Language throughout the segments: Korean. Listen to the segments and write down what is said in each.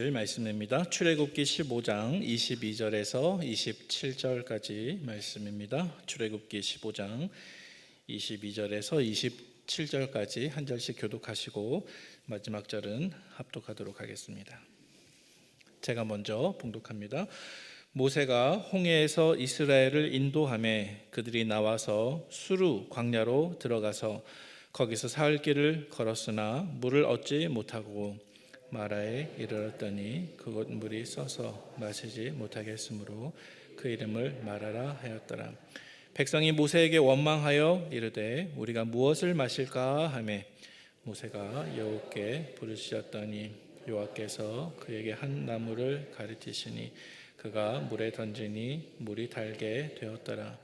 말씀입니다. 출애굽기 15장 22절에서 27절까지 말씀입니다. 출애굽기 15장 22절에서 27절까지 한 절씩 교독하시고 마지막 절은 합독하도록 하겠습니다. 제가 먼저 봉독합니다. 모세가 홍해에서 이스라엘을 인도하매 그들이 나와서 수르 광야로 들어가서 거기서 사흘 길을 걸었으나 물을 얻지 못하고 마라에 이르렀더니 그곳 물이 써서 마시지 못하게 했으므로 그 이름을 마라라 하였더라. 백성이 모세에게 원망하여 이르되 우리가 무엇을 마실까 하매 모세가 여호와께 부르짖었더니 여호와께서 그에게 한 나무를 가르치시니 그가 물에 던지니 물이 달게 되었더라.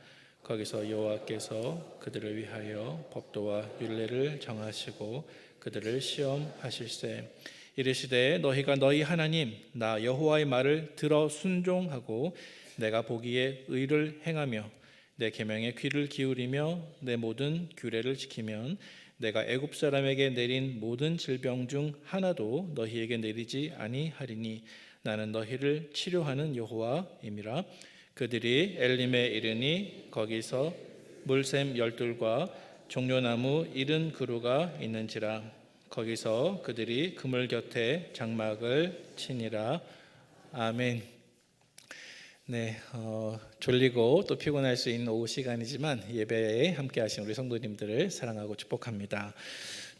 거기서 여호와께서 그들을 위하여 법도와 율례를 정하시고 그들을 시험하실세. 이르시되 너희가 너희 하나님 나 여호와의 말을 들어 순종하고 내가 보기에 의를 행하며 내 계명에 귀를 기울이며 내 모든 규례를 지키면 내가 애굽 사람에게 내린 모든 질병 중 하나도 너희에게 내리지 아니하리니 나는 너희를 치료하는 여호와임이라. 그들이 엘림에 이르니 거기서 물샘 열둘과 종려나무 70그루가 있는지라. 거기서 그들이 그물 곁에 장막을 치니라. 아멘. 네, 졸리고 또 피곤할 수 있는 오후 시간이지만 예배에 함께 하신 우리 성도님들을 사랑하고 축복합니다.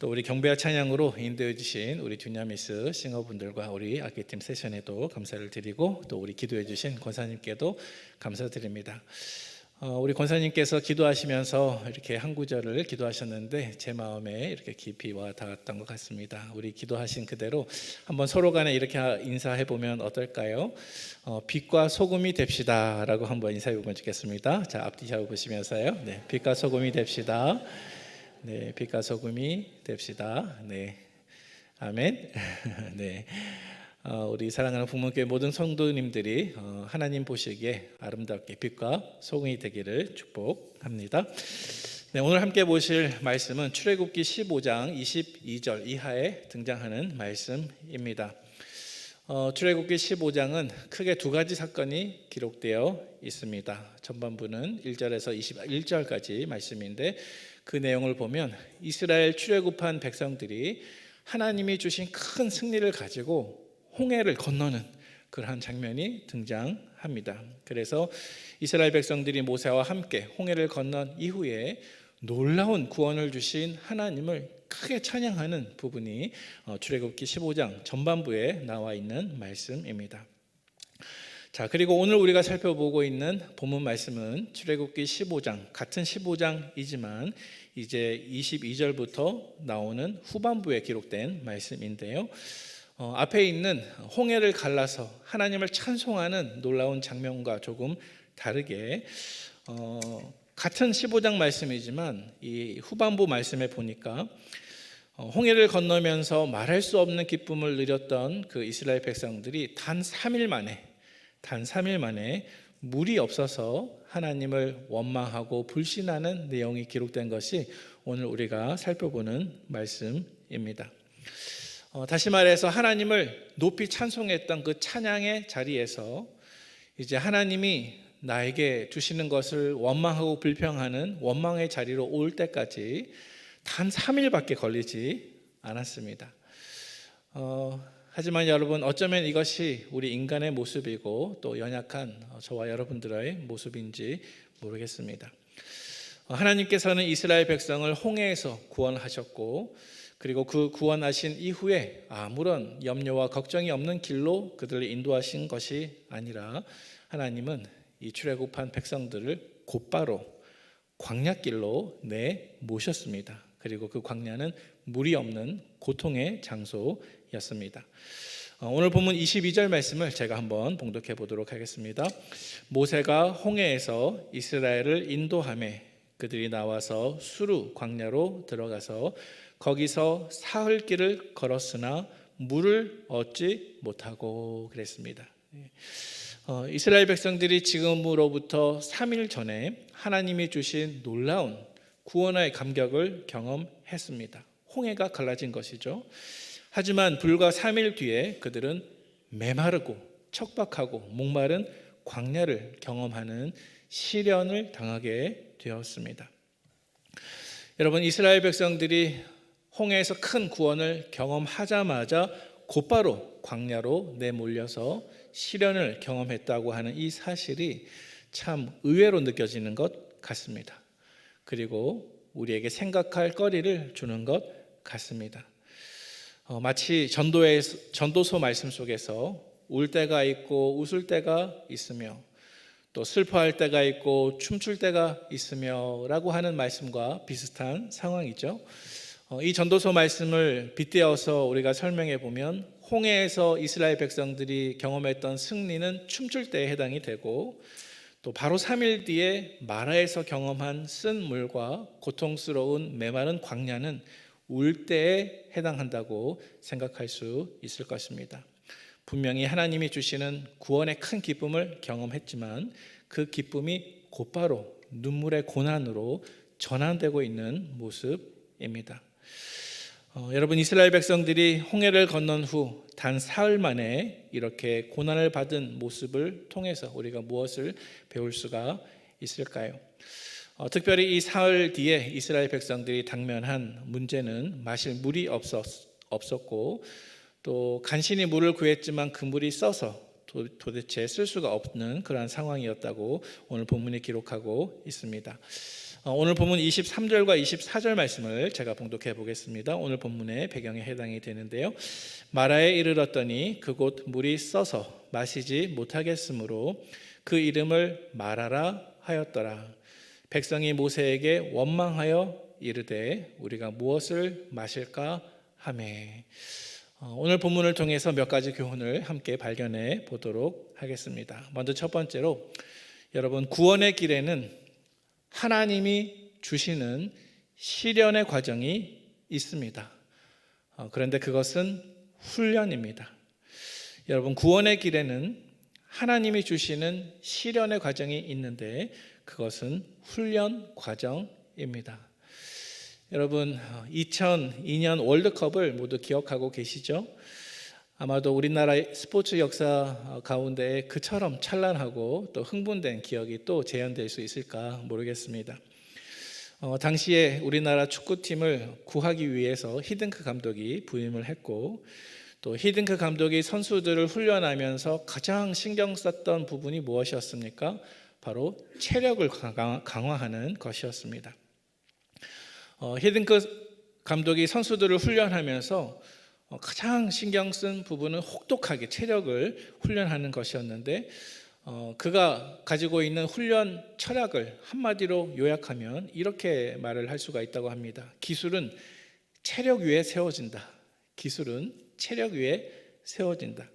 또 우리 경배와 찬양으로 인도해 주신 우리 듀냐미스 싱어분들과 우리 악기팀 세션에도 감사를 드리고 또 우리 기도해 주신 권사님께도 감사드립니다. 우리 권사님께서 기도하시면서 이렇게 한 구절을 기도하셨는데 제 마음에 이렇게 깊이 와 닿았던 것 같습니다. 우리 기도하신 그대로 한번 서로 간에 이렇게 인사해 보면 어떨까요? 빛과 소금이 됩시다 라고 한번 인사해 보면 좋겠습니다. 자, 앞뒤 좌우 보시면서요. 네, 빛과 소금이 됩시다. 네, 빛과 소금이 됩시다. 네, 아멘. 네. 우리 사랑하는 부모교회 모든 성도님들이 하나님 보시기에 아름답게 빛과 소금이 되기를 축복합니다. 네, 오늘 함께 보실 말씀은 출애굽기 15장 22절 이하에 등장하는 말씀입니다. 출애굽기 15장은 크게 두 가지 사건이 기록되어 있습니다. 전반부는 1절에서 21절까지 말씀인데 그 내용을 보면 이스라엘 출애굽한 백성들이 하나님이 주신 큰 승리를 가지고 홍해를 건너는 그러한 장면이 등장합니다. 그래서 이스라엘 백성들이 모세와 함께 홍해를 건넌 이후에 놀라운 구원을 주신 하나님을 크게 찬양하는 부분이 출애굽기 15장 전반부에 나와 있는 말씀입니다. 자, 그리고 오늘 우리가 살펴보고 있는 본문 말씀은 출애굽기 15장 같은 15장이지만 이제 22절부터 나오는 후반부에 기록된 말씀인데요. 앞에 있는 홍해를 갈라서 하나님을 찬송하는 놀라운 장면과 조금 다르게 같은 15장 말씀이지만 이 후반부 말씀에 보니까 홍해를 건너면서 말할 수 없는 기쁨을 누렸던 그 이스라엘 백성들이 단 3일 만에 물이 없어서 하나님을 원망하고 불신하는 내용이 기록된 것이 오늘 우리가 살펴보는 말씀입니다. 다시 말해서 하나님을 높이 찬송했던 그 찬양의 자리에서 이제 하나님이 나에게 주시는 것을 원망하고 불평하는 원망의 자리로 올 때까지 단 3일밖에 걸리지 않았습니다. 하지만 여러분, 어쩌면 이것이 우리 인간의 모습이고 또 연약한 저와 여러분들의 모습인지 모르겠습니다. 하나님께서는 이스라엘 백성을 홍해에서 구원하셨고 그리고 그 구원하신 이후에 아무런 염려와 걱정이 없는 길로 그들을 인도하신 것이 아니라 하나님은 이 출애굽한 백성들을 곧바로 광야길로 내모셨습니다. 그리고 그 광야는 물이 없는 고통의 장소였습니다. 오늘 본문 22절 말씀을 제가 한번 봉독해 보도록 하겠습니다. 모세가 홍해에서 이스라엘을 인도하매 그들이 나와서 수르 광야로 들어가서 거기서 사흘 길을 걸었으나 물을 얻지 못하고 그랬습니다. 이스라엘 백성들이 지금으로부터 3일 전에 하나님이 주신 놀라운 구원의 감격을 경험했습니다. 홍해가 갈라진 것이죠. 하지만 불과 3일 뒤에 그들은 메마르고 척박하고 목마른 광야를 경험하는 시련을 당하게 되었습니다. 여러분, 이스라엘 백성들이 홍해에서 큰 구원을 경험하자마자 곧바로 광야로 내몰려서 시련을 경험했다고 하는 이 사실이 참 의외로 느껴지는 것 같습니다. 그리고 우리에게 생각할 거리를 주는 것 같습니다. 마치 전도서 말씀 속에서 울 때가 있고 웃을 때가 있으며 또 슬퍼할 때가 있고 춤출 때가 있으며 라고 하는 말씀과 비슷한 상황이죠. 이 전도서 말씀을 빗대어서 우리가 설명해 보면 홍해에서 이스라엘 백성들이 경험했던 승리는 춤출 때에 해당이 되고, 또 바로 3일 뒤에 마라에서 경험한 쓴 물과 고통스러운 메마른 광야는 울 때에 해당한다고 생각할 수 있을 것입니다. 분명히 하나님이 주시는 구원의 큰 기쁨을 경험했지만 그 기쁨이 곧바로 눈물의 고난으로 전환되고 있는 모습입니다. 여러분, 이스라엘 백성들이 홍해를 건넌 후 단 사흘 만에 이렇게 고난을 받은 모습을 통해서 우리가 무엇을 배울 수가 있을까요? 특별히 이 사흘 뒤에 이스라엘 백성들이 당면한 문제는 마실 물이 없었고, 또 간신히 물을 구했지만 그 물이 써서 도대체 쓸 수가 없는 그러한 상황이었다고 오늘 본문이 기록하고 있습니다. 오늘 본문 23절과 24절 말씀을 제가 봉독해 보겠습니다. 오늘 본문의 배경에 해당이 되는데요. 마라에 이르렀더니 그곳 물이 써서 마시지 못하겠으므로 그 이름을 마라라 하였더라. 백성이 모세에게 원망하여 이르되 우리가 무엇을 마실까 하매. 오늘 본문을 통해서 몇 가지 교훈을 함께 발견해 보도록 하겠습니다. 먼저 첫 번째로, 여러분, 구원의 길에는 하나님이 주시는 시련의 과정이 있습니다. 그런데 그것은 훈련입니다. 여러분, 구원의 길에는 하나님이 주시는 시련의 과정이 있는데 그것은 훈련 과정입니다. 여러분, 2002년 월드컵을 모두 기억하고 계시죠? 아마도 우리나라 스포츠 역사 가운데 그처럼 찬란하고 또 흥분된 기억이 또 재현될 수 있을까 모르겠습니다. 당시에 우리나라 축구팀을 구하기 위해서 히딩크 감독이 부임을 했고, 또 히딩크 감독이 선수들을 훈련하면서 가장 신경 썼던 부분이 무엇이었습니까? 바로 체력을 강화하는 것이었습니다. 히딩크 감독이 선수들을 훈련하면서 가장 신경 쓴 부분은 혹독하게 체력을 훈련하는 것이었는데, 그가 가지고 있는 훈련 철학을 한마디로 요약하면 이렇게 말을 할 수가 있다고 합니다. 기술은 체력 위에 세워진다. 기술은 체력 위에 세워진다.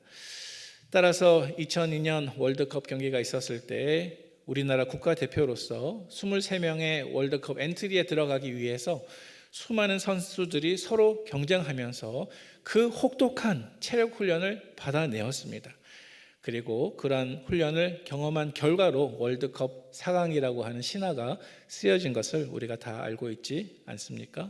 따라서 2002년 월드컵 경기가 있었을 때 우리나라 국가대표로서 23명의 월드컵 엔트리에 들어가기 위해서 수많은 선수들이 서로 경쟁하면서 그 혹독한 체력 훈련을 받아내었습니다. 그리고 그러한 훈련을 경험한 결과로 월드컵 4강이라고 하는 신화가 쓰여진 것을 우리가 다 알고 있지 않습니까?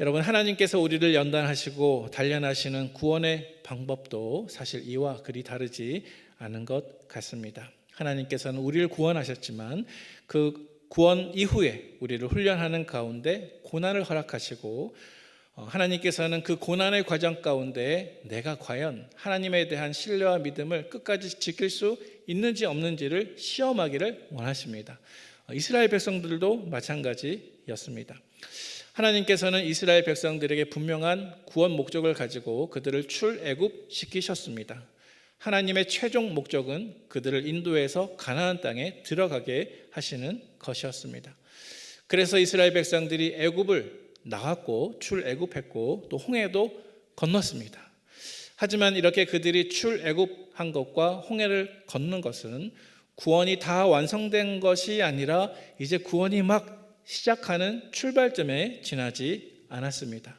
여러분, 하나님께서 우리를 연단하시고 단련하시는 구원의 방법도 사실 이와 그리 다르지 않은 것 같습니다. 하나님께서는 우리를 구원하셨지만 그 구원 이후에 우리를 훈련하는 가운데 고난을 허락하시고, 하나님께서는 그 고난의 과정 가운데 내가 과연 하나님에 대한 신뢰와 믿음을 끝까지 지킬 수 있는지 없는지를 시험하기를 원하십니다. 이스라엘 백성들도 마찬가지였습니다. 하나님께서는 이스라엘 백성들에게 분명한 구원 목적을 가지고 그들을 출애굽시키셨습니다. 하나님의 최종 목적은 그들을 인도해서 가나안 땅에 들어가게 하시는 것이었습니다. 그래서 이스라엘 백성들이 애굽을 나왔고 출애굽했고 또 홍해도 건넜습니다. 하지만 이렇게 그들이 출애굽한 것과 홍해를 건넌 것은 구원이 다 완성된 것이 아니라 이제 구원이 막 시작하는 출발점에 지나지 않았습니다.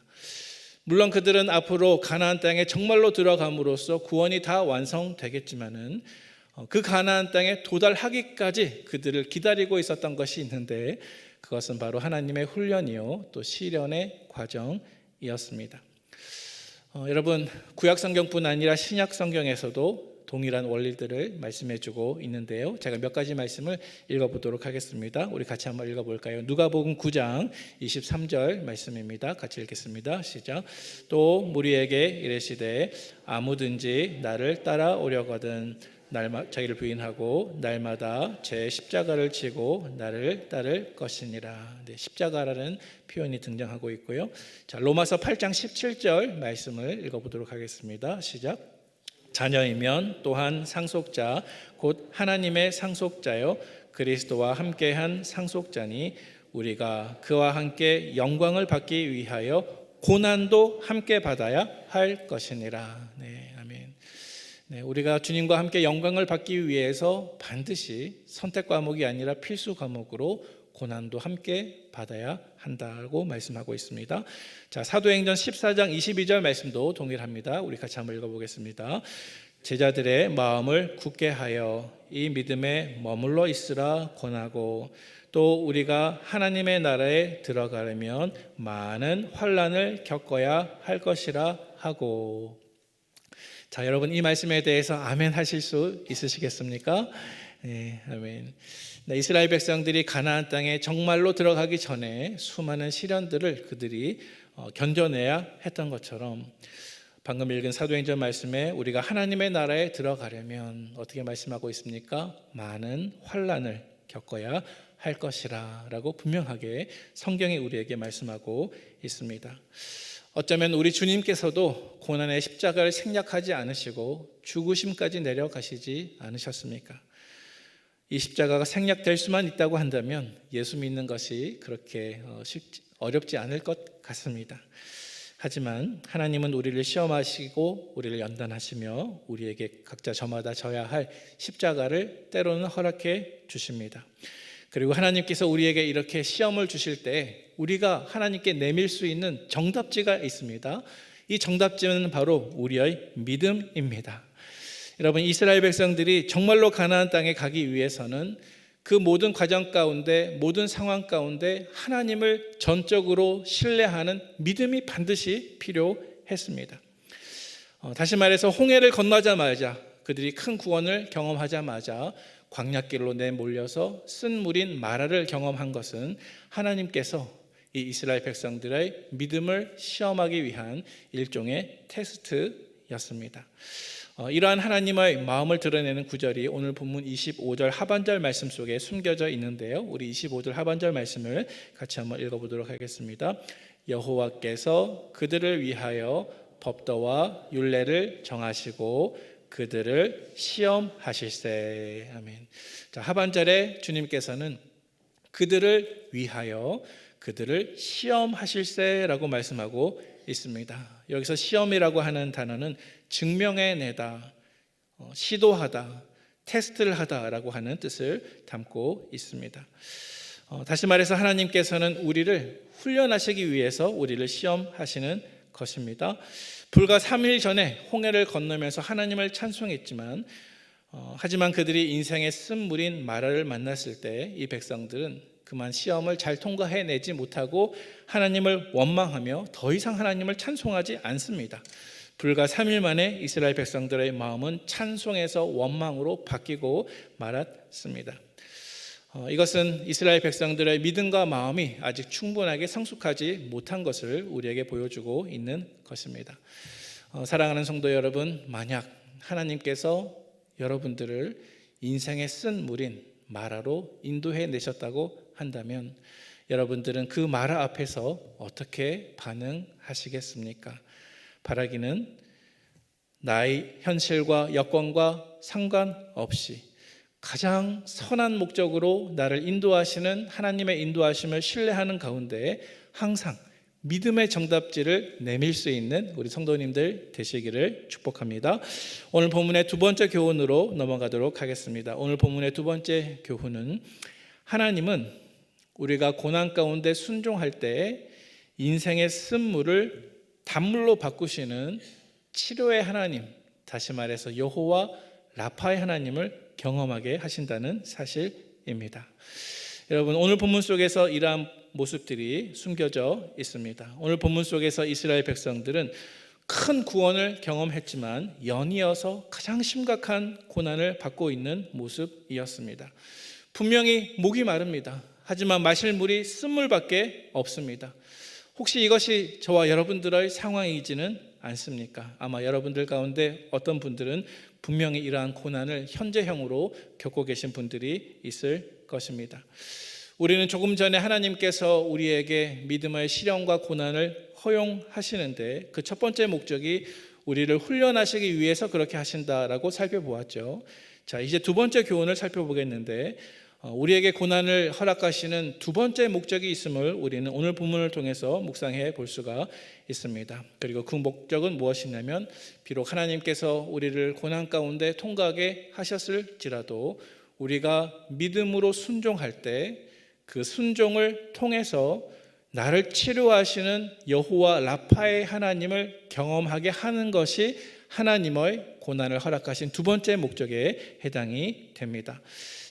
물론 그들은 앞으로 가나안 땅에 정말로 들어감으로써 구원이 다 완성되겠지만은 그 가나안 땅에 도달하기까지 그들을 기다리고 있었던 것이 있는데, 그것은 바로 하나님의 훈련이요 또 시련의 과정이었습니다. 여러분, 구약 성경뿐 아니라 신약 성경에서도 동일한 원리들을 말씀해주고 있는데요. 제가 몇 가지 말씀을 읽어보도록 하겠습니다. 우리 같이 한번 읽어볼까요? 누가복음 9장 23절 말씀입니다. 같이 읽겠습니다. 시작. 또 무리에게 이르시되 아무든지 나를 따라오려거든 자기를 부인하고 날마다 제 십자가를 지고 나를 따를 것이니라. 네, 십자가라는 표현이 등장하고 있고요. 자, 로마서 8장 17절 말씀을 읽어보도록 하겠습니다. 시작. 자녀이면 또한 상속자 곧 하나님의 상속자요 그리스도와 함께한 상속자니 우리가 그와 함께 영광을 받기 위하여 고난도 함께 받아야 할 것이니라. 네, 아멘. 네, 우리가 주님과 함께 영광을 받기 위해서 반드시 선택 과목이 아니라 필수 과목으로 고난도 함께 받아야 한다고 말씀하고 있습니다. 자, 사도행전 14장 22절 말씀도 동일합니다. 우리 같이 한번 읽어보겠습니다. 제자들의 마음을 굳게 하여 이 믿음에 머물러 있으라 권하고 또 우리가 하나님의 나라에 들어가려면 많은 환난을 겪어야 할 것이라 하고. 자, 여러분 이 말씀에 대해서 아멘 하실 수 있으시겠습니까? 네, 아멘. 이스라엘 백성들이 가나안 땅에 정말로 들어가기 전에 수많은 시련들을 그들이 견뎌내야 했던 것처럼 방금 읽은 사도행전 말씀에 우리가 하나님의 나라에 들어가려면 어떻게 말씀하고 있습니까? 많은 환난을 겪어야 할 것이라 라고 분명하게 성경이 우리에게 말씀하고 있습니다. 어쩌면 우리 주님께서도 고난의 십자가를 생략하지 않으시고 죽으심까지 내려가시지 않으셨습니까? 이 십자가가 생략될 수만 있다고 한다면 예수 믿는 것이 그렇게 어렵지 않을 것 같습니다. 하지만 하나님은 우리를 시험하시고 우리를 연단하시며 우리에게 각자 저마다 져야 할 십자가를 때로는 허락해 주십니다. 그리고 하나님께서 우리에게 이렇게 시험을 주실 때 우리가 하나님께 내밀 수 있는 정답지가 있습니다. 이 정답지는 바로 우리의 믿음입니다. 여러분, 이스라엘 백성들이 정말로 가나안 땅에 가기 위해서는 그 모든 과정 가운데 모든 상황 가운데 하나님을 전적으로 신뢰하는 믿음이 반드시 필요했습니다. 다시 말해서 홍해를 건너자마자 그들이 큰 구원을 경험하자마자 광야길로 내몰려서 쓴 물인 마라를 경험한 것은 하나님께서 이 이스라엘 백성들의 믿음을 시험하기 위한 일종의 테스트였습니다. 이러한 하나님의 마음을 드러내는 구절이 오늘 본문 25절 하반절 말씀 속에 숨겨져 있는데요. 우리 25절 하반절 말씀을 같이 한번 읽어보도록 하겠습니다. 여호와께서 그들을 위하여 법도와 율례를 정하시고 그들을 시험하실세. 아멘. 자, 하반절에 주님께서는 그들을 위하여 그들을 시험하실세라고 말씀하고 있습니다. 여기서 시험이라고 하는 단어는 증명해내다, 시도하다, 테스트를 하다라고 하는 뜻을 담고 있습니다. 다시 말해서 하나님께서는 우리를 훈련하시기 위해서 우리를 시험하시는 것입니다. 불과 3일 전에 홍해를 건너면서 하나님을 찬송했지만 하지만 그들이 인생의 쓴물인 마라를 만났을 때 이 백성들은 그만 시험을 잘 통과해내지 못하고 하나님을 원망하며 더 이상 하나님을 찬송하지 않습니다. 불과 3일 만에 이스라엘 백성들의 마음은 찬송에서 원망으로 바뀌고 말았습니다. 이것은 이스라엘 백성들의 믿음과 마음이 아직 충분하게 성숙하지 못한 것을 우리에게 보여주고 있는 것입니다. 사랑하는 성도 여러분, 만약 하나님께서 여러분들을 인생의 쓴 물인 마라로 인도해 내셨다고 한다면 여러분들은 그 마라 앞에서 어떻게 반응하시겠습니까? 바라기는 나의 현실과 여건과 상관없이 가장 선한 목적으로 나를 인도하시는 하나님의 인도하심을 신뢰하는 가운데 항상 믿음의 정답지를 내밀 수 있는 우리 성도님들 되시기를 축복합니다. 오늘 본문의 두 번째 교훈으로 넘어가도록 하겠습니다. 오늘 본문의 두 번째 교훈은 하나님은 우리가 고난 가운데 순종할 때 인생의 쓴물을 단물로 바꾸시는 치료의 하나님, 다시 말해서 여호와 라파의 하나님을 경험하게 하신다는 사실입니다. 여러분, 오늘 본문 속에서 이러한 모습들이 숨겨져 있습니다. 오늘 본문 속에서 이스라엘 백성들은 큰 구원을 경험했지만 연이어서 가장 심각한 고난을 받고 있는 모습이었습니다. 분명히 목이 마릅니다. 하지만 마실 물이 쓴물밖에 없습니다. 혹시 이것이 저와 여러분들의 상황이지는 않습니까? 아마 여러분들 가운데 어떤 분들은 분명히 이러한 고난을 현재형으로 겪고 계신 분들이 있을 것입니다. 우리는 조금 전에 하나님께서 우리에게 믿음의 시련과 고난을 허용하시는데 그 첫 번째 목적이 우리를 훈련하시기 위해서 그렇게 하신다라고 살펴보았죠. 자, 이제 두 번째 교훈을 살펴보겠는데 우리에게 고난을 허락하시는 두 번째 목적이 있음을 우리는 오늘 본문을 통해서 묵상해 볼 수가 있습니다. 그리고 그 목적은 무엇이냐면 비록 하나님께서 우리를 고난 가운데 통과하게 하셨을지라도 우리가 믿음으로 순종할 때 그 순종을 통해서 나를 치료하시는 여호와 라파의 하나님을 경험하게 하는 것이 하나님의 고난을 허락하신 두 번째 목적에 해당이 됩니다.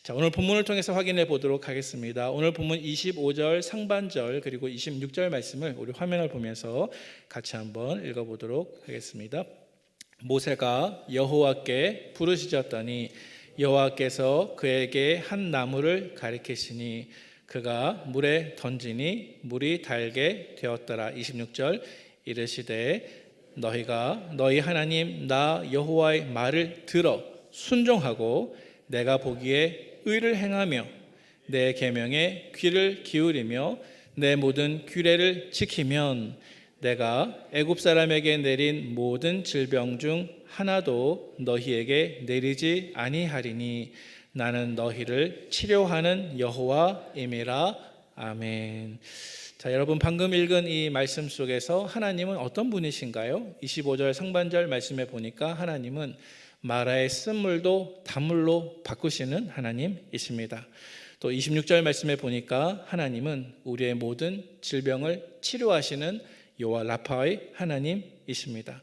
자, 오늘 본문을 통해서 확인해 보도록 하겠습니다. 오늘 본문 25절 상반절 그리고 26절 말씀을 우리 화면을 보면서 같이 한번 읽어보도록 하겠습니다. 모세가 여호와께 부르짖었더니 여호와께서 그에게 한 나무를 가리키시니 그가 물에 던지니 물이 달게 되었더라. 26절 이르시되 너희가 너희 하나님 나 여호와의 말을 들어 순종하고 내가 보기에 의를 행하며 내 계명에 귀를 기울이며 내 모든 규례를 지키면 내가 애굽 사람에게 내린 모든 질병 중 하나도 너희에게 내리지 아니하리니 나는 너희를 치료하는 여호와임이라. 아멘. 자, 여러분 방금 읽은 이 말씀 속에서 하나님은 어떤 분이신가요? 25절 상반절 말씀에 보니까 하나님은 마라의 쓴물도 단물로 바꾸시는 하나님이십니다. 또 26절 말씀에 보니까 하나님은 우리의 모든 질병을 치료하시는 여호와 라파의 하나님이십니다.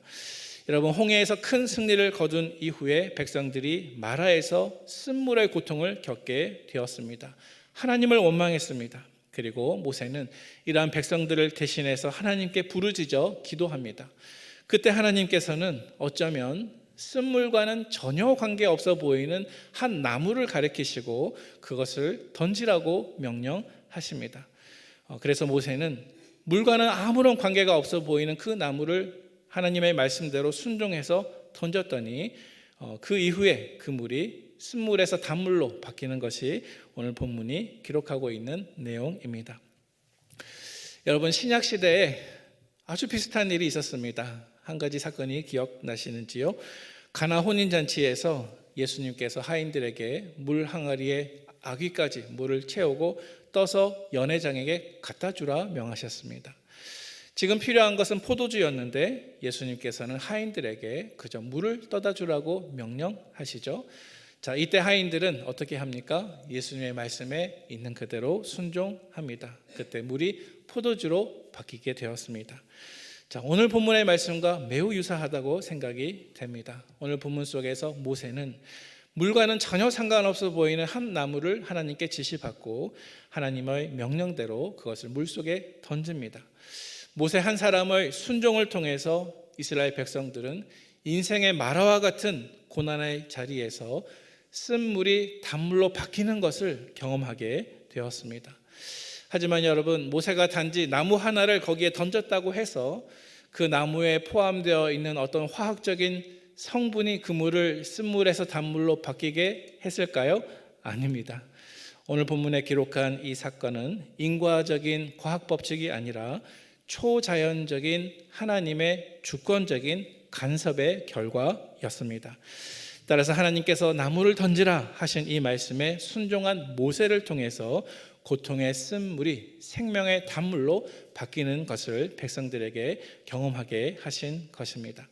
여러분 홍해에서 큰 승리를 거둔 이후에 백성들이 마라에서 쓴물의 고통을 겪게 되었습니다. 하나님을 원망했습니다. 그리고 모세는 이러한 백성들을 대신해서 하나님께 부르짖어 기도합니다. 그때 하나님께서는 어쩌면 쓴물과는 전혀 관계없어 보이는 한 나무를 가리키시고 그것을 던지라고 명령하십니다. 그래서 모세는 물과는 아무런 관계가 없어 보이는 그 나무를 하나님의 말씀대로 순종해서 던졌더니 그 이후에 그 물이 쓴물에서 단물로 바뀌는 것이 오늘 본문이 기록하고 있는 내용입니다. 여러분 신약 시대에 아주 비슷한 일이 있었습니다. 한 가지 사건이 기억나시는지요? 가나 혼인잔치에서 예수님께서 하인들에게 물 항아리에 아귀까지 물을 채우고 떠서 연회장에게 갖다 주라 명하셨습니다. 지금 필요한 것은 포도주였는데 예수님께서는 하인들에게 그저 물을 떠다 주라고 명령하시죠. 자, 이때 하인들은 어떻게 합니까? 예수님의 말씀에 있는 그대로 순종합니다. 그때 물이 포도주로 바뀌게 되었습니다. 자, 오늘 본문의 말씀과 매우 유사하다고 생각이 됩니다. 오늘 본문 속에서 모세는 물과는 전혀 상관없어 보이는 한 나무를 하나님께 지시받고 하나님의 명령대로 그것을 물속에 던집니다. 모세 한 사람의 순종을 통해서 이스라엘 백성들은 인생의 마라와 같은 고난의 자리에서 쓴물이 단물로 바뀌는 것을 경험하게 되었습니다. 하지만 여러분 모세가 단지 나무 하나를 거기에 던졌다고 해서 그 나무에 포함되어 있는 어떤 화학적인 성분이 그 물을 쓴물에서 단물로 바뀌게 했을까요? 아닙니다. 오늘 본문에 기록한 이 사건은 인과적인 과학 법칙이 아니라 초자연적인 하나님의 주권적인 간섭의 결과였습니다. 따라서 하나님께서 나무를 던지라 하신 이 말씀에 순종한 모세를 통해서 고통의 쓴물이 생명의 단물로 바뀌는 것을 백성들에게 경험하게 하신 것입니다.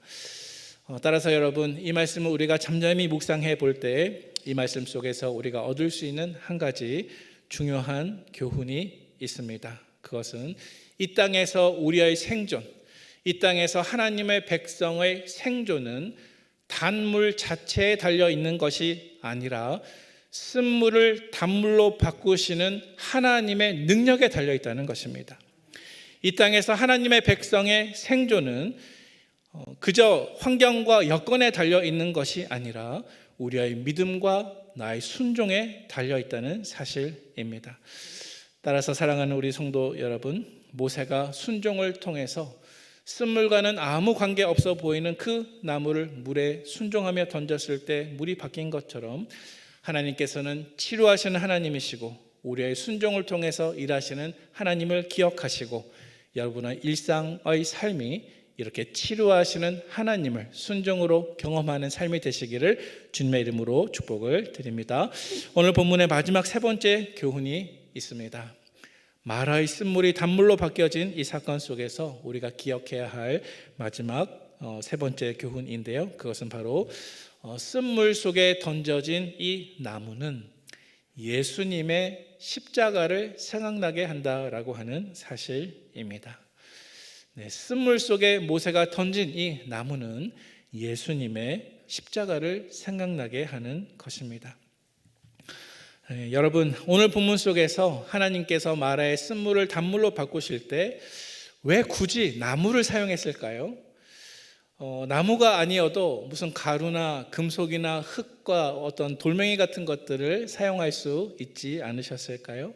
따라서 여러분 이 말씀을 우리가 잠잠히 묵상해 볼 때 이 말씀 속에서 우리가 얻을 수 있는 한 가지 중요한 교훈이 있습니다. 그것은 이 땅에서 우리의 생존, 이 땅에서 하나님의 백성의 생존은 단물 자체에 달려 있는 것이 아니라 쓴물을 단물로 바꾸시는 하나님의 능력에 달려 있다는 것입니다. 이 땅에서 하나님의 백성의 생존은 그저 환경과 여건에 달려 있는 것이 아니라 우리의 믿음과 나의 순종에 달려 있다는 사실입니다. 따라서 사랑하는 우리 성도 여러분, 모세가 순종을 통해서 쓴물과는 아무 관계 없어 보이는 그 나무를 물에 순종하며 던졌을 때 물이 바뀐 것처럼 하나님께서는 치료하시는 하나님이시고 우리의 순종을 통해서 일하시는 하나님을 기억하시고 여러분의 일상의 삶이 이렇게 치료하시는 하나님을 순종으로 경험하는 삶이 되시기를 주님의 이름으로 축복을 드립니다. 오늘 본문의 마지막 세 번째 교훈이 있습니다. 마라의 쓴물이 단물로 바뀌어진 이 사건 속에서 우리가 기억해야 할 마지막 세 번째 교훈인데요. 그것은 바로 쓴물 속에 던져진 이 나무는 예수님의 십자가를 생각나게 한다라고 하는 사실입니다. 네, 쓴물 속에 모세가 던진 이 나무는 예수님의 십자가를 생각나게 하는 것입니다. 네, 여러분, 오늘 본문 속에서 하나님께서 마라의 쓴물을 단물로 바꾸실 때 왜 굳이 나무를 사용했을까요? 나무가 아니어도 무슨 가루나 금속이나 흙과 어떤 돌멩이 같은 것들을 사용할 수 있지 않으셨을까요?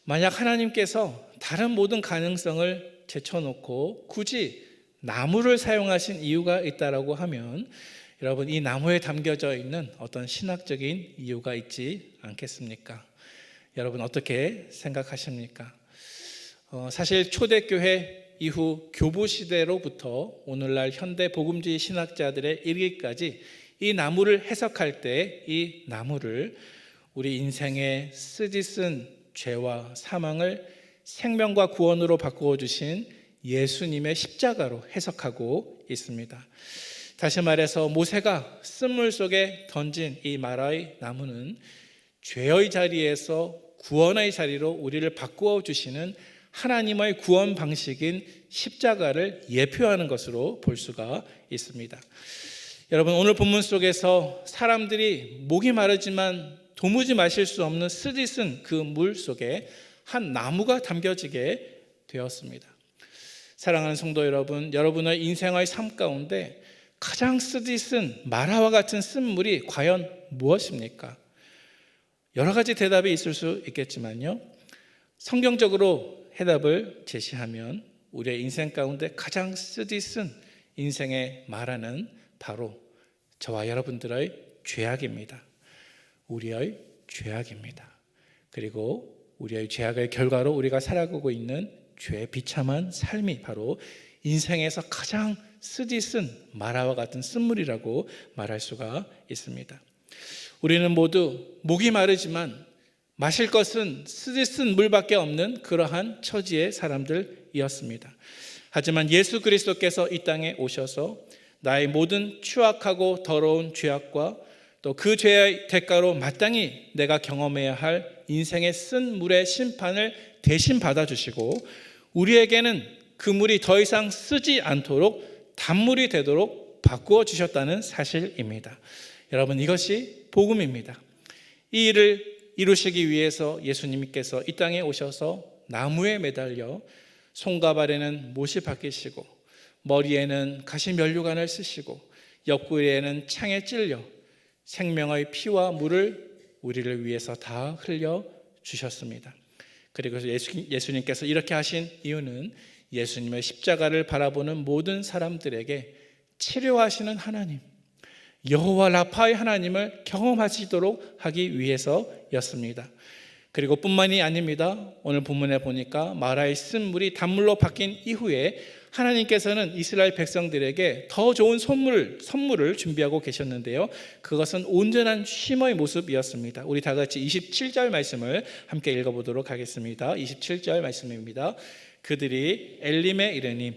만약 하나님께서 다른 모든 가능성을 제쳐놓고 굳이 나무를 사용하신 이유가 있다라고 하면 여러분, 이 나무에 담겨져 있는 어떤 신학적인 이유가 있지 않겠습니까? 여러분 어떻게 생각하십니까? 사실 초대교회 이후 교부 시대로부터 오늘날 현대 복음주의 신학자들의 이르기까지 이 나무를 해석할 때 이 나무를 우리 인생의 쓰디쓴 죄와 사망을 생명과 구원으로 바꾸어 주신 예수님의 십자가로 해석하고 있습니다. 다시 말해서 모세가 쓴물 속에 던진 이 마라의 나무는 죄의 자리에서 구원의 자리로 우리를 바꾸어 주시는 하나님의 구원 방식인 십자가를 예표하는 것으로 볼 수가 있습니다. 여러분, 오늘 본문 속에서 사람들이 목이 마르지만 도무지 마실 수 없는 쓰디쓴 그 물 속에 한 나무가 담겨지게 되었습니다. 사랑하는 성도 여러분, 여러분의 인생의 삶 가운데 가장 쓰디쓴 마라와 같은 쓴물이 과연 무엇입니까? 여러 가지 대답이 있을 수 있겠지만요, 성경적으로 해답을 제시하면 우리의 인생 가운데 가장 쓰디쓴 인생의 마라는 바로 저와 여러분들의 죄악입니다. 우리의 죄악입니다. 그리고 우리의 죄악의 결과로 우리가 살아가고 있는 죄의 비참한 삶이 바로 인생에서 가장 쓰디쓴 마라와 같은 쓴물이라고 말할 수가 있습니다. 우리는 모두 목이 마르지만 마실 것은 쓰디쓴 물밖에 없는 그러한 처지의 사람들이었습니다. 하지만 예수 그리스도께서 이 땅에 오셔서 나의 모든 추악하고 더러운 죄악과 또 그 죄의 대가로 마땅히 내가 경험해야 할 인생의 쓴 물의 심판을 대신 받아주시고 우리에게는 그 물이 더 이상 쓰지 않도록 단물이 되도록 바꾸어 주셨다는 사실입니다. 여러분, 이것이 복음입니다. 이 일을 이루시기 위해서 예수님께서 이 땅에 오셔서 나무에 매달려 손과 발에는 못이 박히시고 머리에는 가시 면류관을 쓰시고 옆구리에는 창에 찔려 생명의 피와 물을 우리를 위해서 다 흘려 주셨습니다. 그리고 예수님께서 이렇게 하신 이유는 예수님의 십자가를 바라보는 모든 사람들에게 치료하시는 하나님, 여호와 라파의 하나님을 경험하시도록 하기 위해서였습니다. 그리고 뿐만이 아닙니다. 오늘 본문에 보니까 마라의 쓴물이 단물로 바뀐 이후에 하나님께서는 이스라엘 백성들에게 더 좋은 선물을 준비하고 계셨는데요, 그것은 온전한 쉼의 모습이었습니다. 우리 다 같이 27절 말씀을 함께 읽어보도록 하겠습니다. 27절 말씀입니다. 그들이 엘림에 이르니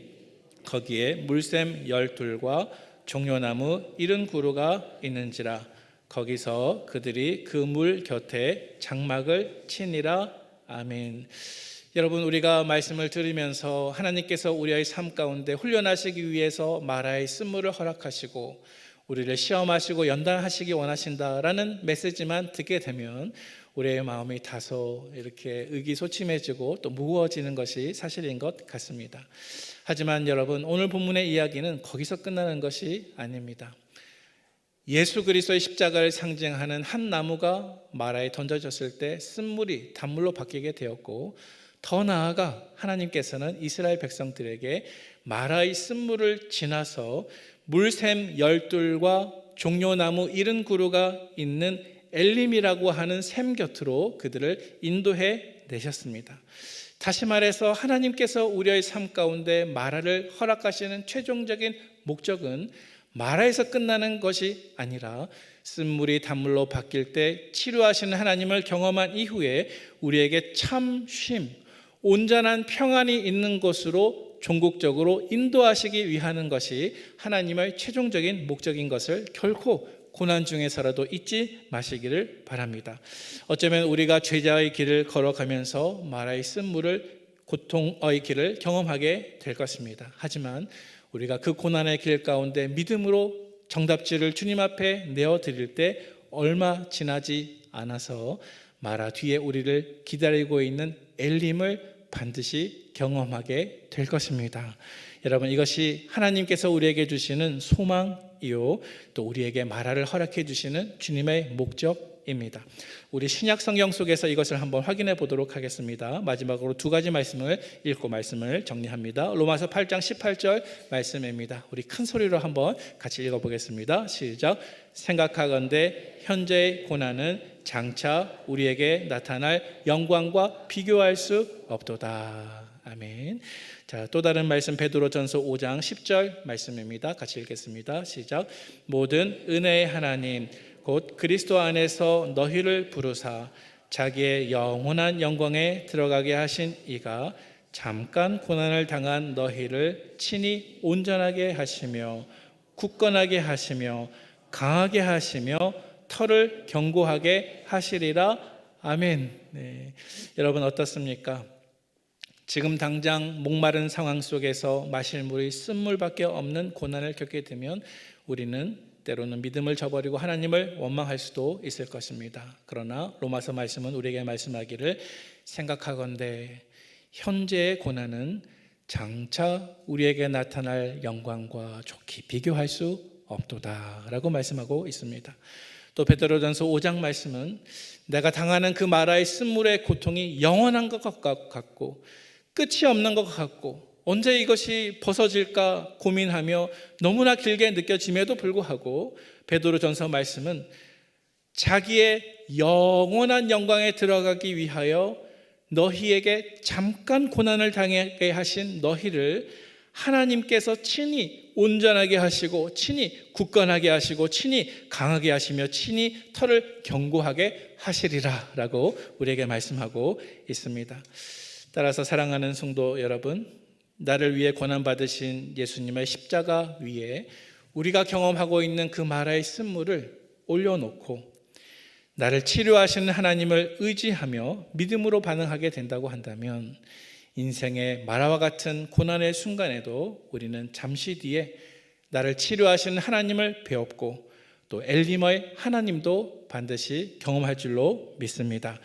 거기에 물샘 12과 종려나무 70그루가 있는지라 거기서 그들이 그 물 곁에 장막을 치니라. 아멘. 여러분, 우리가 말씀을 들으면서 하나님께서 우리의 삶 가운데 훈련하시기 위해서 마라의 쓴물을 허락하시고 우리를 시험하시고 연단하시기 원하신다라는 메시지만 듣게 되면 우리의 마음이 다소 이렇게 의기소침해지고 또 무거워지는 것이 사실인 것 같습니다. 하지만 여러분, 오늘 본문의 이야기는 거기서 끝나는 것이 아닙니다. 예수 그리스도의 십자가를 상징하는 한 나무가 마라에 던져졌을 때 쓴물이 단물로 바뀌게 되었고, 더 나아가 하나님께서는 이스라엘 백성들에게 마라의 쓴물을 지나서 물샘 12과 종려나무 70그루가 있는 엘림이라고 하는 샘 곁으로 그들을 인도해 내셨습니다. 다시 말해서 하나님께서 우리의 삶 가운데 마라를 허락하시는 최종적인 목적은 마라에서 끝나는 것이 아니라 쓴물이 단물로 바뀔 때 치료하시는 하나님을 경험한 이후에 우리에게 참 쉼, 온전한 평안이 있는 곳으로 종국적으로 인도하시기 위하는 것이 하나님의 최종적인 목적인 것을 결코 고난 중에서라도 잊지 마시기를 바랍니다. 어쩌면 우리가 죄자의 길을 걸어가면서 마라의 쓴물을, 고통의 길을 경험하게 될 것입니다. 하지만 우리가 그 고난의 길 가운데 믿음으로 정답지를 주님 앞에 내어드릴 때 얼마 지나지 않아서 마라 뒤에 우리를 기다리고 있는 엘림을 반드시 경험하게 될 것입니다. 여러분, 이것이 하나님께서 우리에게 주시는 소망이요, 또 우리에게 마라를 허락해 주시는 주님의 목적입니다. 우리 신약 성경 속에서 이것을 한번 확인해 보도록 하겠습니다. 마지막으로 두 가지 말씀을 읽고 말씀을 정리합니다. 로마서 8장 18절 말씀입니다. 우리 큰 소리로 한번 같이 읽어보겠습니다. 시작. 생각하건대 현재의 고난은 장차 우리에게 나타날 영광과 비교할 수 없도다. 아멘. 자, 또 다른 말씀 베드로전서 5장 10절 말씀입니다. 같이 읽겠습니다. 시작. 모든 은혜의 하나님 곧 그리스도 안에서 너희를 부르사 자기의 영원한 영광에 들어가게 하신 이가 잠깐 고난을 당한 너희를 친히 온전하게 하시며 굳건하게 하시며 강하게 하시며 털을 견고하게 하시리라. 아멘. 네. 여러분 어떻습니까? 지금 당장 목마른 상황 속에서 마실 물이 쓴물밖에 없는 고난을 겪게 되면 우리는 때로는 믿음을 저버리고 하나님을 원망할 수도 있을 것입니다. 그러나 로마서 말씀은 우리에게 말씀하기를 생각하건대 현재의 고난은 장차 우리에게 나타날 영광과 좋게 비교할 수 없도다 라고 말씀하고 있습니다. 또 베드로전서 5장 말씀은 내가 당하는 그 마라의 쓴물의 고통이 영원한 것 같고 끝이 없는 것 같고 언제 이것이 벗어질까 고민하며 너무나 길게 느껴짐에도 불구하고 베드로전서 말씀은 자기의 영원한 영광에 들어가기 위하여 너희에게 잠깐 고난을 당하게 하신 너희를 하나님께서 친히 온전하게 하시고 친히 굳건하게 하시고 친히 강하게 하시며 친히 털을 견고하게 하시리라 라고 우리에게 말씀하고 있습니다. 따라서 사랑하는 성도 여러분, 나를 위해 고난받으신 예수님의 십자가 위에 우리가 경험하고 있는 그 마라의 쓴물을 올려놓고 나를 치료하시는 하나님을 의지하며 믿음으로 반응하게 된다고 한다면 인생의 마라와 같은 고난의 순간에도 우리는 잠시 뒤에 나를 치료하시는 하나님을 배웠고 또 엘림의 하나님도 반드시 경험할 줄로 믿습니다.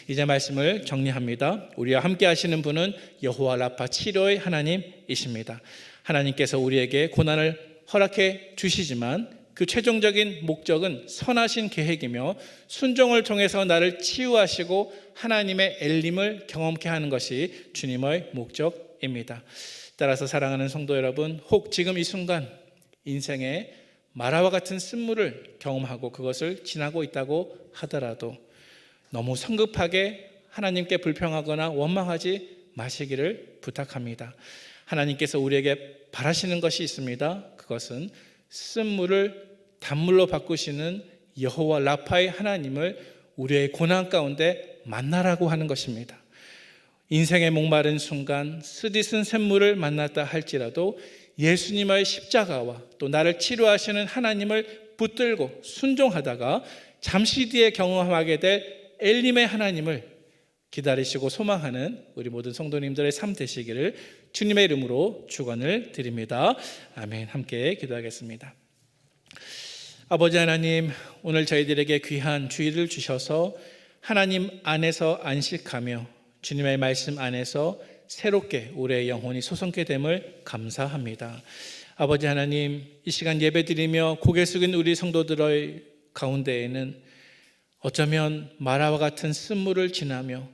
이제 말씀을 정리합니다. 우리와 함께 하시는 분은 여호와 라파 치료의 하나님이십니다. 하나님께서 우리에게 고난을 허락해 주시지만 그 최종적인 목적은 선하신 계획이며 순종을 통해서 나를 치유하시고 하나님의 엘림을 경험케 하는 것이 주님의 목적입니다. 따라서 사랑하는 성도 여러분, 혹 지금 이 순간 인생에 마라와 같은 쓴물을 경험하고 그것을 지나고 있다고 하더라도 너무 성급하게 하나님께 불평하거나 원망하지 마시기를 부탁합니다. 하나님께서 우리에게 바라시는 것이 있습니다. 그것은 쓴물을 단물로 바꾸시는 여호와 라파의 하나님을 우리의 고난 가운데 만나라고 하는 것입니다. 인생의 목마른 순간 쓰디쓴 샘물을 만났다 할지라도 예수님의 십자가와 또 나를 치료하시는 하나님을 붙들고 순종하다가 잠시 뒤에 경험하게 될 엘림의 하나님을 기다리시고 소망하는 우리 모든 성도님들의 삶 되시기를 주님의 이름으로 축원을 드립니다. 아멘. 함께 기도하겠습니다. 아버지 하나님, 오늘 저희들에게 귀한 주일을 주셔서 하나님 안에서 안식하며 주님의 말씀 안에서 새롭게 우리의 영혼이 솟게 됨을 감사합니다. 아버지 하나님, 이 시간 예배드리며 고개 숙인 우리 성도들의 가운데에는 어쩌면 마라와 같은 쓴물을 지나며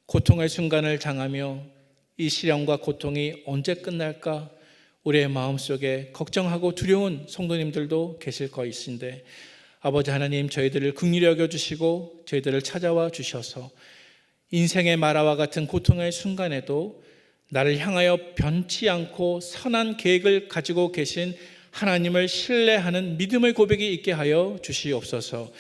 고통의 순간을 당하며 이 시련과 고통이 언제 끝날까 우리의 마음속에 걱정하고 두려운 성도님들도 계실 것인데, 아버지 하나님, 저희들을 긍휼히 여겨주시고 저희들을 찾아와 주셔서 인생의 마라와 같은 고통의 순간에도 나를 향하여 변치 않고 선한 계획을 가지고 계신 하나님을 신뢰하는 믿음의 고백이 있게 하여 주시옵소서.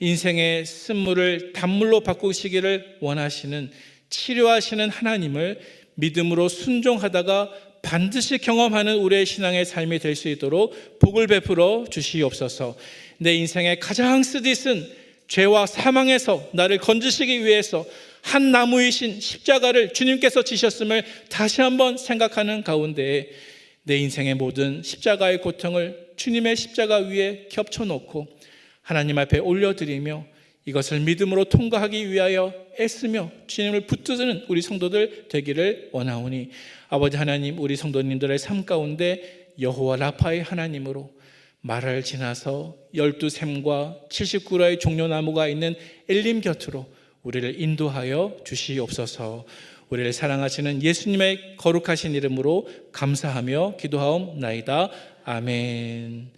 인생의 쓴물을 단물로 바꾸시기를 원하시는, 치료하시는 하나님을 믿음으로 순종하다가 반드시 경험하는 우리의 신앙의 삶이 될 수 있도록 복을 베풀어 주시옵소서. 내 인생의 가장 쓰디쓴 죄와 사망에서 나를 건지시기 위해서 한 나무이신 십자가를 주님께서 지셨음을 다시 한번 생각하는 가운데 내 인생의 모든 십자가의 고통을 주님의 십자가 위에 겹쳐놓고 하나님 앞에 올려드리며 이것을 믿음으로 통과하기 위하여 애쓰며 주님을 붙드는 우리 성도들 되기를 원하오니, 아버지 하나님, 우리 성도님들의 삶 가운데 여호와 라파의 하나님으로 마라를 지나서 12샘과 79라의 종려나무가 있는 엘림 곁으로 우리를 인도하여 주시옵소서. 우리를 사랑하시는 예수님의 거룩하신 이름으로 감사하며 기도하옵나이다. 아멘.